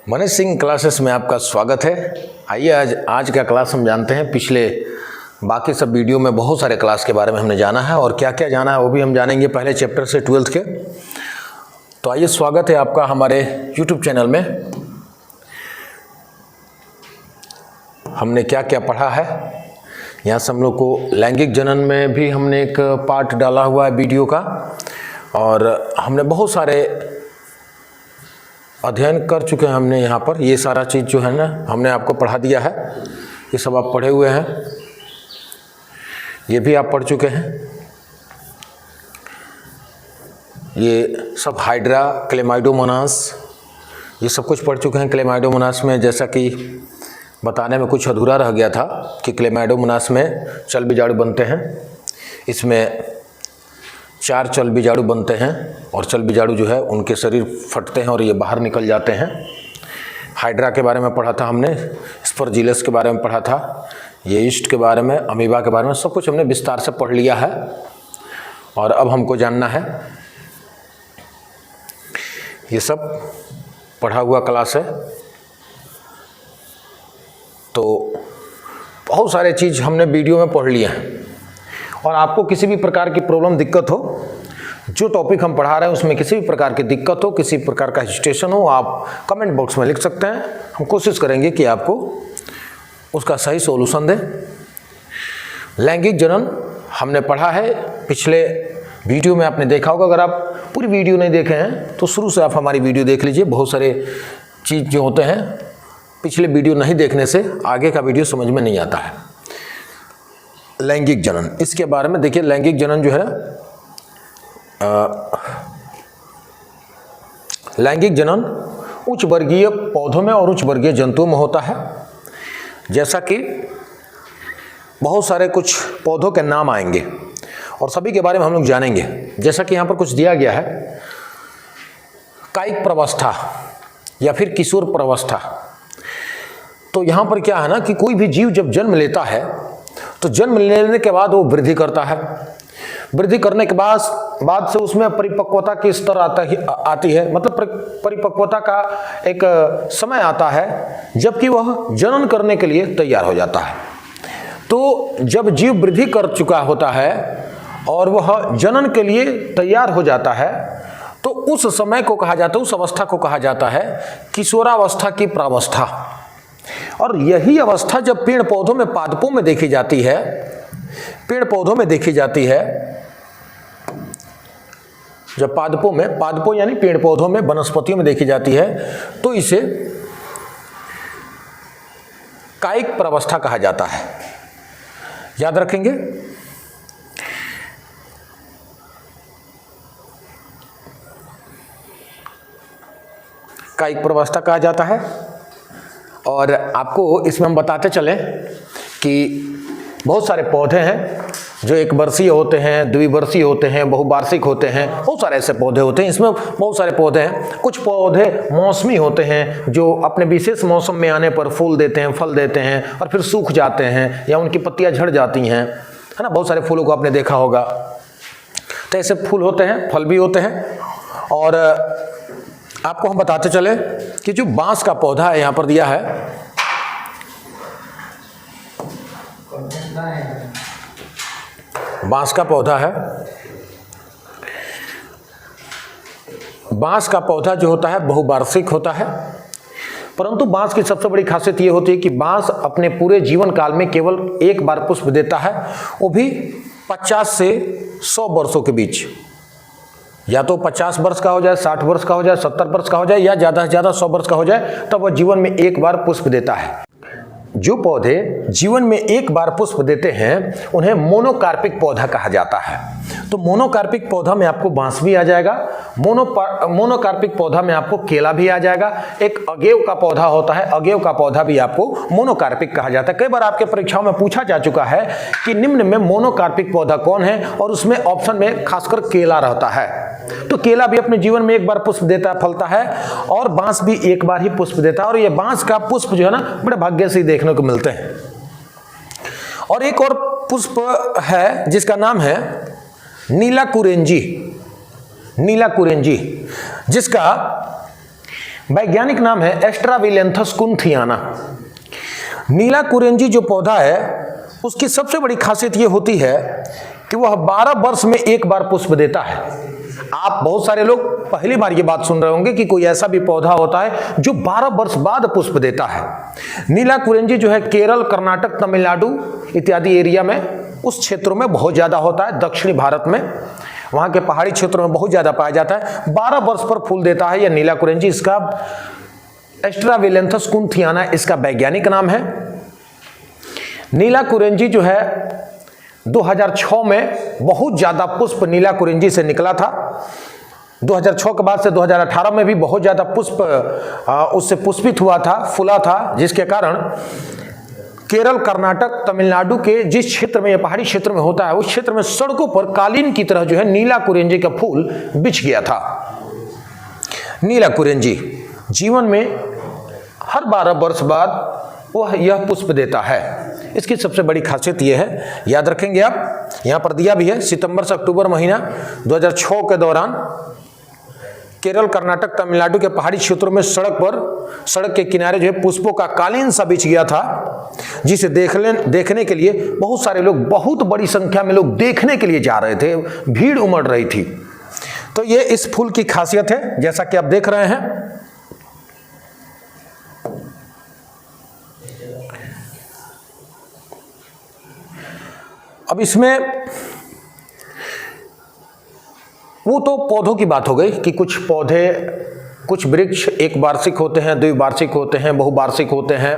Manish Singh classes में आपका स्वागत है। आइए आज का क्लास हम जानते हैं। पिछले बाकी सब वीडियो में बहुत सारे क्लास के बारे में हमने जाना है और क्या क्या जाना है वो भी हम जानेंगे पहले चैप्टर से 12th के। तो आइए, स्वागत है आपका हमारे YouTube चैनल में। हमने क्या क्या पढ़ा है यहाँ से हम लोग को लैंगिक जनन में भी हमने एक पार्ट डाला हुआ है वीडियो का, और हमने बहुत सारे अध्ययन कर चुके हैं। हमने यहाँ पर ये सारा चीज़ जो है ना हमने आपको पढ़ा दिया है। ये सब आप पढ़े हुए हैं, ये भी आप पढ़ चुके हैं। ये सब हाइड्रा, क्लेमाइडोमोनास, ये सब कुछ पढ़ चुके हैं। क्लेमाइडोमोनास में जैसा कि बताने में कुछ अधूरा रह गया था कि क्लेमाइडोमोनास में चल बीजाणु बनते हैं। इसमें 4 चल बीजाणु बनते हैं और चल बीजाणु जो है उनके शरीर फटते हैं और ये बाहर निकल जाते हैं। हाइड्रा के बारे में पढ़ा था हमने, स्पर्जिलस के बारे में पढ़ा था, ये ईस्ट के बारे में, अमीबा के बारे में, सब कुछ हमने विस्तार से पढ़ लिया है। और अब हमको जानना है, ये सब पढ़ा हुआ क्लास है। तो बहुत सारे चीज़ हमने वीडियो में पढ़ लिए हैं। और आपको किसी भी प्रकार की प्रॉब्लम, दिक्कत हो, जो टॉपिक हम पढ़ा रहे हैं उसमें किसी भी प्रकार की दिक्कत हो, किसी प्रकार का हेजिटेशन हो, आप कमेंट बॉक्स में लिख सकते हैं। हम कोशिश करेंगे कि आपको उसका सही सॉल्यूशन दें। लैंगिक जनन हमने पढ़ा है, पिछले वीडियो में आपने देखा होगा। अगर आप पूरी वीडियो नहीं देखे हैं तो शुरू से आप हमारी वीडियो देख लीजिए। बहुत सारे चीज़ जो होते हैं पिछले वीडियो नहीं देखने से आगे का वीडियो समझ में नहीं आता है। लैंगिक जनन, इसके बारे में देखिए। लैंगिक जनन जो है, लैंगिक जनन उच्च वर्गीय पौधों में और उच्च वर्गीय जंतुओं में होता है। जैसा कि बहुत सारे कुछ पौधों के नाम आएंगे और सभी के बारे में हम लोग जानेंगे। जैसा कि यहाँ पर कुछ दिया गया है, कायिक प्रवस्था या फिर किशोर प्रवस्था। तो यहाँ पर क्या है ना कि कोई भी जीव जब जन्म लेता है तो जन्म लेने के बाद वो वृद्धि करता है। वृद्धि करने के बाद से उसमें परिपक्वता की स्तर आती है, मतलब परिपक्वता का एक समय आता है जबकि वह जनन करने के लिए तैयार हो जाता है। तो जब जीव वृद्धि कर चुका होता है और वह जनन के लिए तैयार हो जाता है तो उस समय को कहा जाता है, उस अवस्था को कहा जाता है किशोरावस्था की प्रावस्था। और यही अवस्था जब पेड़ पौधों में, पादपों में देखी जाती है, पेड़ पौधों में देखी जाती है, जब पादपों में, पादपों यानी पेड़ पौधों में, वनस्पतियों में देखी जाती है तो इसे कायिक प्रवस्था कहा जाता है। याद रखेंगे। कायिक प्रवस्था कहा जाता है। और आपको इसमें हम बताते चलें कि बहुत सारे पौधे हैं जो एक वर्षीय होते हैं, द्विवर्षीय होते हैं, बहुवार्षिक होते हैं, बहुत सारे ऐसे पौधे होते हैं। इसमें बहुत सारे पौधे हैं। कुछ पौधे मौसमी होते हैं जो अपने विशेष मौसम में आने पर फूल देते हैं, फल देते हैं और फिर सूख जाते हैं या उनकी पत्तियां झड़ जाती हैं, है ना। बहुत सारे फूलों को आपने देखा होगा। तो ऐसे फूल होते हैं, फल भी होते हैं। और आपको हम बताते चले कि जो बांस का पौधा है, यहाँ पर दिया है, बांस का पौधा है। बांस का पौधा जो होता है बहुवार्षिक होता है, परंतु बांस की सबसे बड़ी खासियत ये होती है कि बांस अपने पूरे जीवन काल में केवल एक बार पुष्प देता है, वो भी 50 से 100 वर्षों के बीच। या तो 50 वर्ष का हो जाए, 60 वर्ष का हो जाए, 70 वर्ष का हो जाए, या ज़्यादा से ज़्यादा 100 वर्ष का हो जाए, तब वह जीवन में एक बार पुष्प देता है। जो पौधे जीवन में एक बार पुष्प देते हैं उन्हें मोनोकार्पिक पौधा कहा जाता है। तो मोनोकार्पिक पौधा में आपको बांस भी आ जाएगा, मोनोकार्पिक पौधा में आपको केला भी आ जाएगा। एक अगेव का पौधा होता है, अगेव का पौधा भी आपको मोनोकार्पिक कहा जाता है। कई बार आपके परीक्षाओं में पूछा जा चुका है कि निम्न में मोनोकार्पिक पौधा कौन है, और उसमें ऑप्शन में खासकर केला रहता है। तो केला भी अपने जीवन में एक बार पुष्प देता है, फलता है, और बांस भी एक बार ही पुष्प देता है। और ये बांस का पुष्प जो है ना बड़े भाग्य से देखने को मिलते हैं। और एक और पुष्प है जिसका नाम है नीला कुरेंजी, नीला कुरेंजी, जिसका वैज्ञानिक नाम है एस्ट्राविलेंथस कुंथियाना। नीला कुरेंजी जो पौधा है उसकी सबसे बड़ी खासियत यह होती है कि वह 12 वर्ष में एक बार पुष्प देता है। आप बहुत सारे लोग पहली बार ये बात सुन रहे होंगे कि कोई ऐसा भी पौधा होता है जो 12 वर्ष बाद पुष्प देता है। नीला कुरेंजी जो है केरल, कर्नाटक, तमिलनाडु इत्यादि एरिया में, उस क्षेत्रों में बहुत ज्यादा होता है। दक्षिणी भारत में, वहां के पहाड़ी क्षेत्रों में बहुत ज्यादा पाया जाता है। 12 वर्ष पर फूल देता है यह नीला कुरेंजी। इसका एस्ट्राविलेंथस कुंथियाना इसका वैज्ञानिक नाम है। नीला कुरेंजी जो है 2006 में बहुत ज्यादा पुष्प नीला कुरेंजी से निकला था। 2006 के बाद से 2018 में भी बहुत ज्यादा पुष्प उससे पुष्पित हुआ था, फूला था, जिसके कारण केरल, कर्नाटक, तमिलनाडु के जिस क्षेत्र में यह पहाड़ी क्षेत्र में होता है उस क्षेत्र में सड़कों पर कालीन की तरह जो है नीला कुरेंजी का फूल बिछ गया था। नीला कुरेंजी जीवन में हर 12 वर्ष बाद वह यह पुष्प देता है। इसकी सबसे बड़ी खासियत यह है, याद रखेंगे आप, यहां पर दिया भी है, सितंबर से अक्टूबर महीना 2006 के दौरान केरल, कर्नाटक, तमिलनाडु के पहाड़ी क्षेत्रों में सड़क के किनारे जो है पुष्पों का कालीन सा बिछ गया था, जिसे देखने के लिए बहुत सारे लोग, बहुत बड़ी संख्या में लोग देखने के लिए जा रहे थे, भीड़ उमड़ रही थी। तो ये इस फूल की खासियत है, जैसा कि आप देख रहे हैं। अब इसमें वो तो पौधों की बात हो गई कि कुछ पौधे, कुछ वृक्ष एक वार्षिक होते हैं, द्विवार्षिक होते हैं, बहुवार्षिक होते हैं।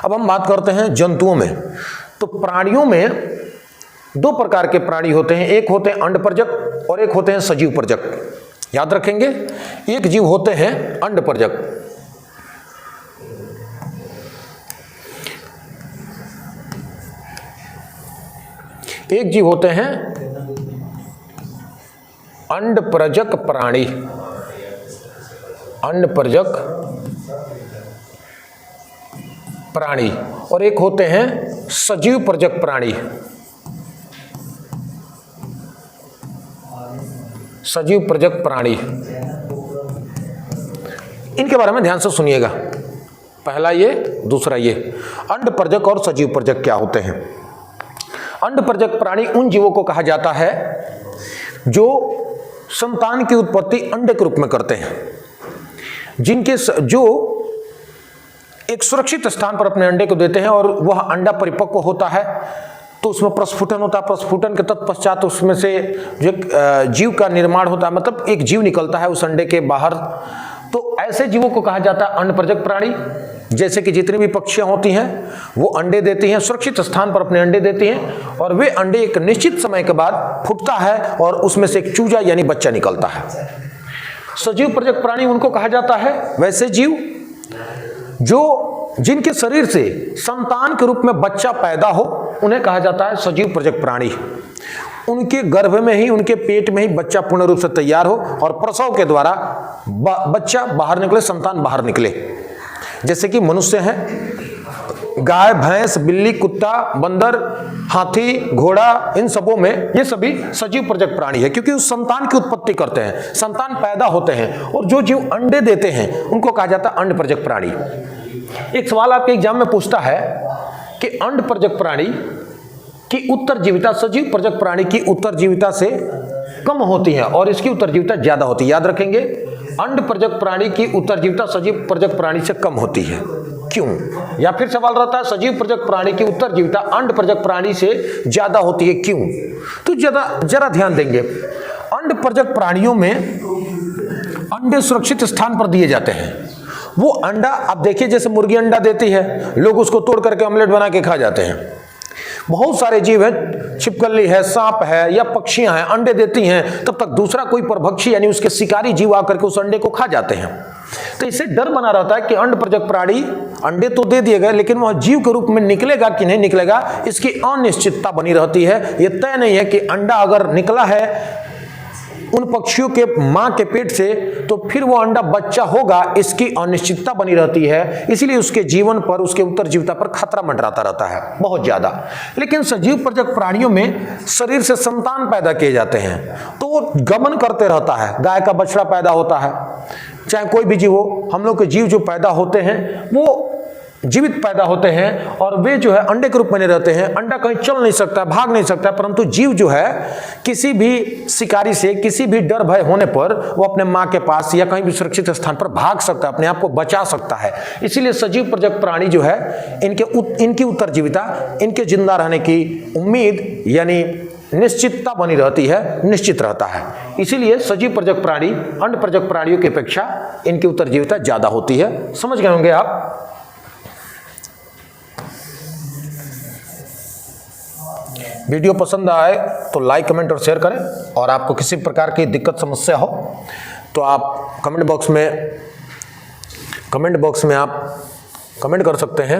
अब हम बात करते हैं जंतुओं में। तो प्राणियों में 2 प्रकार के प्राणी होते हैं, एक होते हैं अंडपरजक और एक होते हैं सजीव परजक। याद रखेंगे, एक जीव होते हैं अंडपरजक, एक जीव होते हैं अंडपरजक प्राणी, अंडपरजक प्राणी, और एक होते हैं सजीव परजक प्राणी, सजीव परजक प्राणी। इनके बारे में ध्यान से सुनिएगा, पहला ये, दूसरा ये। अंडपरजक और सजीव परजक क्या होते हैं? अंडपरजक प्राणी उन जीवों को कहा जाता है जो संतान की उत्पत्ति अंडे के रूप में करते हैं, जो एक सुरक्षित स्थान पर अपने अंडे को देते हैं और वह अंडा परिपक्व होता है तो उसमें प्रस्फुटन होता है। प्रस्फुटन के तत्पश्चात उसमें से जो जीव का निर्माण होता है, मतलब एक जीव निकलता है उस अंडे के बाहर। तो ऐसे जीवों को कहा जाता है अंडपरजक प्राणी। जैसे कि जितनी भी पक्षियां होती हैं वो अंडे देती हैं, सुरक्षित स्थान पर अपने अंडे देती हैं और वे अंडे एक निश्चित समय के बाद फूटता है और उसमें से एक चूजा यानी बच्चा निकलता है। सजीव परजक प्राणी उनको कहा जाता है वैसे जीव जिनके शरीर से संतान के रूप में बच्चा पैदा हो, उन्हें कहा जाता है सजीव परजक प्राणी। उनके गर्भ में ही, उनके पेट में ही बच्चा पूर्ण रूप से तैयार हो और प्रसव के द्वारा बच्चा बाहर निकले, संतान बाहर निकले। जैसे कि मनुष्य हैं, गाय, भैंस, बिल्ली, कुत्ता, बंदर, हाथी, घोड़ा, इन सबों में ये सभी सजीव परजक प्राणी है, क्योंकि उस संतान की उत्पत्ति करते हैं, संतान पैदा होते हैं। और जो जीव अंडे देते हैं उनको कहा जाता है अंडपरजक प्राणी। एक सवाल आपके एग्जाम में पूछता है कि अंडपरजक प्राणी की उत्तरजीविता सजीव परजक प्राणी की उत्तरजीविता से कम होती है और इसकी उत्तरजीविता ज्यादा होती है। याद रखेंगे, अंडपरजक प्राणी की उत्तरजीविता सजीव परजक प्राणी से कम होती है। क्यों? या फिर सवाल रहता है सजीव परजक प्राणी की उत्तरजीविता अंडपरजक प्राणी से ज्यादा होती है, क्यों? तो जरा ध्यान देंगे। अंडपरजक प्राणियों में अंडे सुरक्षित स्थान पर दिए जाते हैं। वो अंडा, आप देखिए जैसे मुर्गी अंडा देती है, लोग उसको तोड़ करके ऑमलेट बना के खा जाते हैं। बहुत सारे जीव हैं, छिपकली है, सांप है या पक्षियां हैं, अंडे देती हैं, तब तक दूसरा कोई परभक्षी यानी उसके शिकारी जीव आकर के उस अंडे को खा जाते हैं। तो इससे डर बना रहता है कि अंडपरजक प्राणी अंडे तो दे दिए गए, लेकिन वह जीव के रूप में निकलेगा कि नहीं निकलेगा, इसकी अनिश्चितता बनी रहती है। यह तय नहीं है कि अंडा अगर निकला है उन पक्षियों के मां के पेट से तो फिर वो अंडा बच्चा होगा, इसकी अनिश्चितता बनी रहती है। इसीलिए उसके जीवन पर, उसके उत्तरजीविता पर खतरा मंडराता रहता है बहुत ज्यादा। लेकिन सजीव परजक प्राणियों में शरीर से संतान पैदा किए जाते हैं तो वो गमन करते रहता है। गाय का बछड़ा पैदा होता है, चाहे कोई भी जीव हो, हम लोग के जीव जो पैदा होते हैं वो जीवित पैदा होते हैं और वे जो है अंडे के रूप में नहीं रहते हैं। अंडा कहीं चल नहीं सकता, भाग नहीं सकता, परंतु जीव जो है किसी भी शिकारी से किसी भी डर भय होने पर वो अपने माँ के पास या कहीं भी सुरक्षित स्थान पर भाग सकता है, अपने आप को बचा सकता है। इसीलिए सजीव प्रजक प्राणी जो है इनकी उत्तरजीविता, इनके जिंदा रहने की उम्मीद यानी निश्चितता बनी रहती है, निश्चित रहता है। इसीलिए सजीव प्रजक प्राणी अंड प्रजक प्राणियों की अपेक्षा इनकी उत्तरजीविता ज्यादा होती है। समझ गए होंगे आप। वीडियो पसंद आए तो लाइक, कमेंट और शेयर करें, और आपको किसी प्रकार की दिक्कत समस्या हो तो आप कमेंट बॉक्स में आप कमेंट कर सकते हैं।